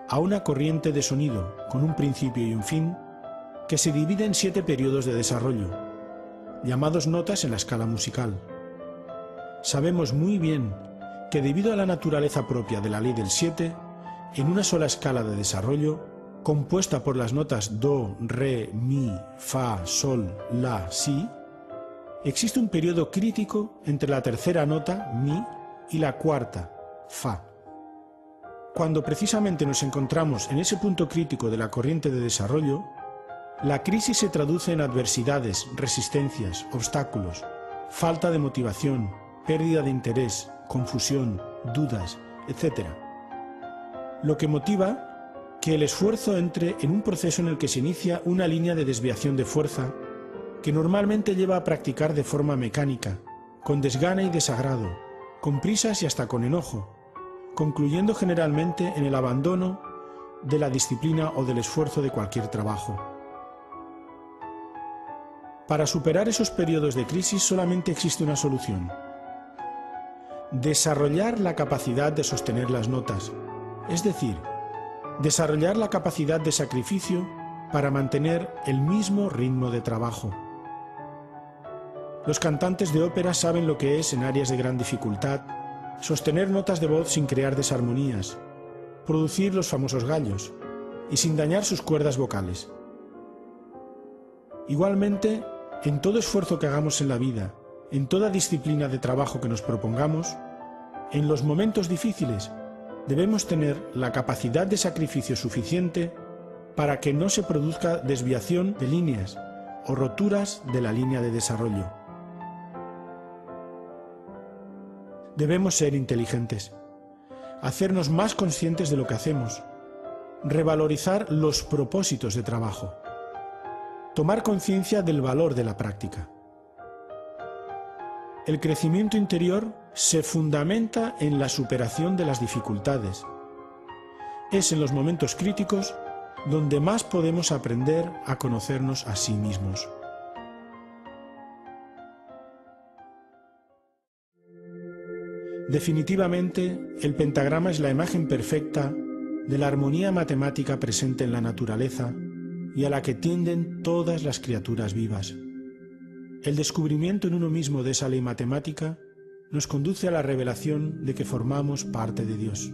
a una corriente de sonido con un principio y un fin que se divide en 7 periodos de desarrollo, llamados notas en la escala musical. Sabemos muy bien que debido a la naturaleza propia de la ley del 7, en una sola escala de desarrollo, compuesta por las notas do, re, mi, fa, sol, la, si, existe un periodo crítico entre la tercera nota, mi, y la cuarta, fa. Cuando precisamente nos encontramos en ese punto crítico de la corriente de desarrollo, la crisis se traduce en adversidades, resistencias, obstáculos, falta de motivación, pérdida de interés, confusión, dudas, etc. Lo que motiva que el esfuerzo entre en un proceso en el que se inicia una línea de desviación de fuerza que normalmente lleva a practicar de forma mecánica, con desgana y desagrado, con prisas y hasta con enojo, concluyendo generalmente en el abandono de la disciplina o del esfuerzo de cualquier trabajo. Para superar esos periodos de crisis solamente existe una solución: desarrollar la capacidad de sostener las notas, es decir, desarrollar la capacidad de sacrificio para mantener el mismo ritmo de trabajo. Los cantantes de ópera saben lo que es, en áreas de gran dificultad, sostener notas de voz sin crear desarmonías, producir los famosos gallos y sin dañar sus cuerdas vocales. Igualmente, en todo esfuerzo que hagamos en la vida, en toda disciplina de trabajo que nos propongamos, en los momentos difíciles debemos tener la capacidad de sacrificio suficiente para que no se produzca desviación de líneas o roturas de la línea de desarrollo. Debemos ser inteligentes, hacernos más conscientes de lo que hacemos, revalorizar los propósitos de trabajo, tomar conciencia del valor de la práctica. El crecimiento interior se fundamenta en la superación de las dificultades. Es en los momentos críticos donde más podemos aprender a conocernos a sí mismos. Definitivamente, el pentagrama es la imagen perfecta de la armonía matemática presente en la naturaleza y a la que tienden todas las criaturas vivas. El descubrimiento en uno mismo de esa ley matemática nos conduce a la revelación de que formamos parte de Dios.